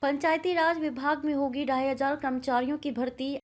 पंचायती राज विभाग में होगी 2500 कर्मचारियों की भर्ती।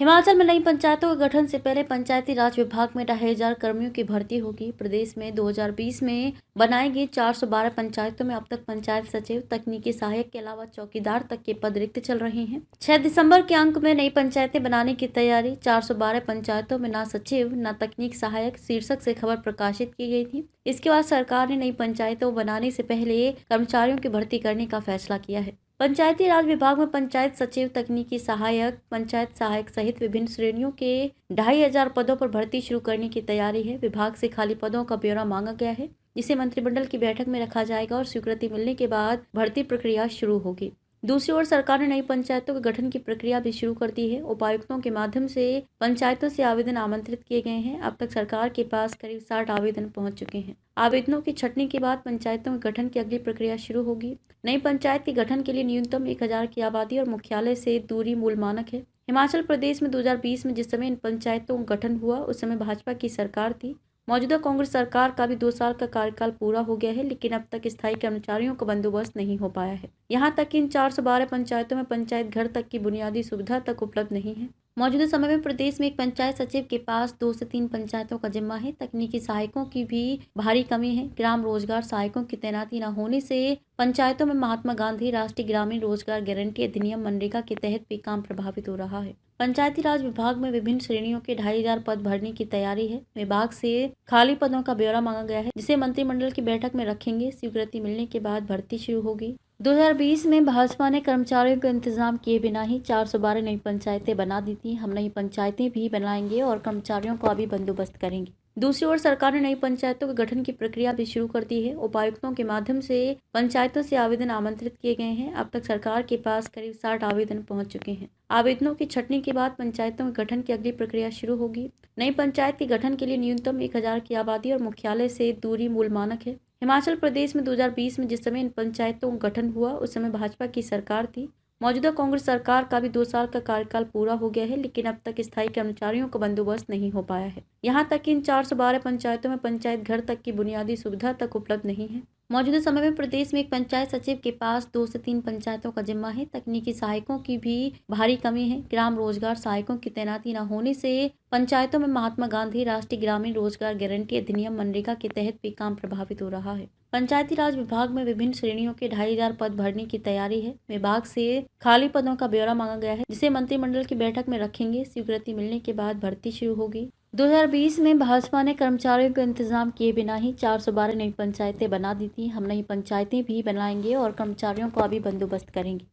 हिमाचल में नई पंचायतों के गठन से पहले पंचायती राज विभाग में 2500 कर्मियों की भर्ती होगी। प्रदेश में 2020 में बनाई गई 412 पंचायतों में अब तक पंचायत सचिव, तकनीकी सहायक के अलावा चौकीदार तक के पद रिक्त चल रहे हैं। 6 दिसंबर के अंक में नई पंचायतें बनाने की तैयारी। 412 पंचायतों में न सचिव न तकनीक सहायक शीर्षक से खबर प्रकाशित की गई थी। इसके बाद सरकार ने नई पंचायतों बनाने से पहले कर्मचारियों की भर्ती करने का फैसला किया है। पंचायती राज विभाग में पंचायत सचिव, तकनीकी सहायक, पंचायत सहायक सहित विभिन्न श्रेणियों के 2500 पदों पर भर्ती शुरू करने की तैयारी है। विभाग से खाली पदों का ब्यौरा मांगा गया है, जिसे मंत्रिमंडल की बैठक में रखा जाएगा और स्वीकृति मिलने के बाद भर्ती प्रक्रिया शुरू होगी। दूसरी ओर सरकार ने नई पंचायतों के गठन की प्रक्रिया भी शुरू कर दी है। उपायुक्तों के माध्यम से पंचायतों से आवेदन आमंत्रित किए गए हैं। अब तक सरकार के पास करीब 60 आवेदन पहुंच चुके हैं। आवेदनों की छंटनी के बाद पंचायतों के गठन की अगली प्रक्रिया शुरू होगी। नई पंचायत के गठन के लिए न्यूनतम 1000 की आबादी और मुख्यालय से दूरी मूल मानक है। हिमाचल प्रदेश में 2020 में जिस समय इन पंचायतों का गठन हुआ, उस समय भाजपा की सरकार थी। मौजूदा कांग्रेस सरकार का भी 2 साल का कार्यकाल पूरा हो गया है, लेकिन अब तक स्थायी कर्मचारियों का बंदोबस्त नहीं हो पाया है। यहाँ तक कि इन 412 पंचायतों में पंचायत घर तक की बुनियादी सुविधा तक उपलब्ध नहीं है। मौजूदा समय में प्रदेश में एक पंचायत सचिव के पास 2 से 3 पंचायतों का जिम्मा है। तकनीकी सहायकों की भी भारी कमी है। ग्राम रोजगार सहायकों की तैनाती न होने से पंचायतों में महात्मा गांधी राष्ट्रीय ग्रामीण रोजगार गारंटी अधिनियम मनरेगा के तहत भी काम प्रभावित हो रहा है। पंचायती राज विभाग में विभिन्न श्रेणियों के 2500 पद भरने की तैयारी है। विभाग से खाली पदों का ब्यौरा मांगा गया है, जिसे मंत्रिमंडल की बैठक में रखेंगे। स्वीकृति मिलने के बाद भर्ती शुरू होगी। 2020 में भाजपा ने कर्मचारियों को इंतजाम किए बिना ही 412 नई पंचायतें बना दी थी। हम नई पंचायतें भी बनाएंगे और कर्मचारियों का भी बंदोबस्त करेंगे। दूसरी ओर सरकार ने नई पंचायतों के गठन की प्रक्रिया भी शुरू कर दी है। उपायुक्तों के माध्यम से पंचायतों से आवेदन आमंत्रित किए गए हैं। अब तक सरकार के पास करीब 60 आवेदन पहुंच चुके हैं। आवेदनों की छंटनी के बाद पंचायतों के गठन की अगली प्रक्रिया शुरू होगी। नई पंचायत के गठन के लिए न्यूनतम 1000 की आबादी और मुख्यालय से दूरी मूल मानक है। हिमाचल प्रदेश में 2020 में जिस समय इन पंचायतों का गठन हुआ, उस समय भाजपा की सरकार थी। मौजूदा कांग्रेस सरकार का भी 2 साल का कार्यकाल पूरा हो गया है, लेकिन अब तक स्थायी कर्मचारियों का बंदोबस्त नहीं हो पाया है। यहाँ तक कि इन 412 पंचायतों में पंचायत घर तक की बुनियादी सुविधा तक उपलब्ध नहीं है। मौजूदा समय में प्रदेश में एक पंचायत सचिव के पास 2 से 3 पंचायतों का जिम्मा है। तकनीकी सहायकों की भी भारी कमी है। ग्राम रोजगार सहायकों की तैनाती न होने से पंचायतों में महात्मा गांधी राष्ट्रीय ग्रामीण रोजगार गारंटी अधिनियम मनरेगा के तहत भी काम प्रभावित हो रहा है। पंचायती राज विभाग में विभिन्न श्रेणियों के 2500 पद भरने की तैयारी है। विभाग से खाली पदों का ब्यौरा मांगा गया है, जिसे मंत्रिमंडल की बैठक में रखेंगे। स्वीकृति मिलने के बाद भर्ती शुरू होगी। 2020 में भाजपा ने कर्मचारियों को इंतजाम किए बिना ही 412 नई पंचायतें बना दी थी। हम नई पंचायतें भी बनाएंगे और कर्मचारियों का भी बंदोबस्त करेंगे।